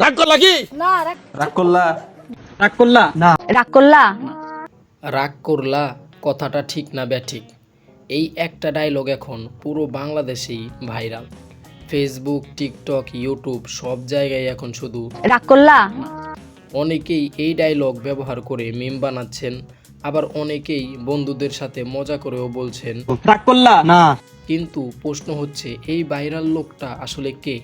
রাগ করলা কি? না রাগ রাগ করলা? রাগ করলা না রাগ করলা রাগ করলা কথাটা ঠিক না ব্যাঠিক। এই একটা ডায়লগ এখন পুরো বাংলাদেশেই ভাইরাল। ফেসবুক, টিকটক, ইউটিউব সব জায়গায় এখন শুধু রাগ করলা অনেকেই এই ডায়লগ ব্যবহার করে মিম বানাচ্ছেন, আবার অনেকেই বন্ধুদের সাথে মজা করেও বলছেন। রাগ করলা না কিন্তু প্রশ্ন হচ্ছে এই ভাইরাল লোকটা আসলে কে?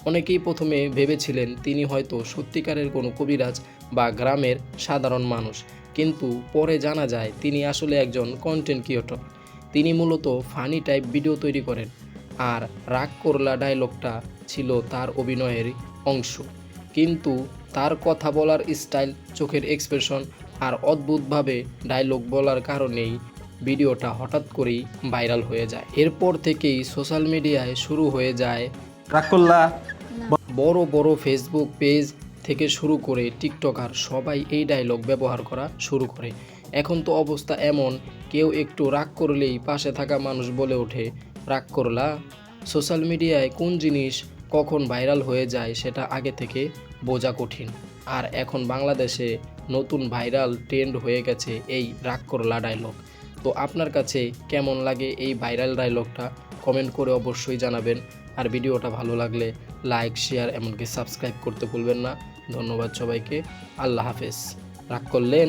অনেকেই প্রথমে ভেবেছিলেন তিনি হয়তো সত্যিকারের কোনো কবিরাজ বা গ্রামের সাধারণ মানুষ, কিন্তু পরে জানা যায় তিনি আসলে একজন কন্টেন্ট ক্রিয়েটর। তিনি মূলত ফানি টাইপ ভিডিও তৈরি করেন, আর রাগ করলা ডায়লগটা ছিল তার অভিনয়ের অংশ। কিন্তু তার কথা বলার স্টাইল, চোখের এক্সপ্রেশন আর অদ্ভুতভাবে ডায়লগ বলার কারণেই ভিডিওটা হঠাৎ করেই ভাইরাল হয়ে যায়। এরপর থেকেই সোশ্যাল মিডিয়ায় শুরু হয়ে যায় রাগ করলা? বড় বড় ফেসবুক পেজ থেকে শুরু করে টিকটকার সবাই এই ডায়লগ ব্যবহার করা শুরু করে। এখন তো অবস্থা এমন, কেউ একটু রাগ করলেই পাশে থাকা মানুষ বলে ওঠে, রাগ করলা। সোশ্যাল মিডিয়ায় কোন জিনিস কখন ভাইরাল হয়ে যায় সেটা আগে থেকে বোঝা কঠিন। আর এখন বাংলাদেশে নতুন ভাইরাল ট্রেন্ড হয়ে গেছে এই রাগ করলা ডায়লগ। তো আপনার কাছে কেমন লাগে এই ভাইরাল ডায়লগটা কমেন্ট করে অবশ্যই জানাবেন। আর ভিডিওটা ভালো লাগলে লাইক, শেয়ার এমনকি সাবস্ক্রাইব করতে ভুলবেন না। ধন্যবাদ সবাইকে। আল্লাহ হাফেজ। রাগ করলেন?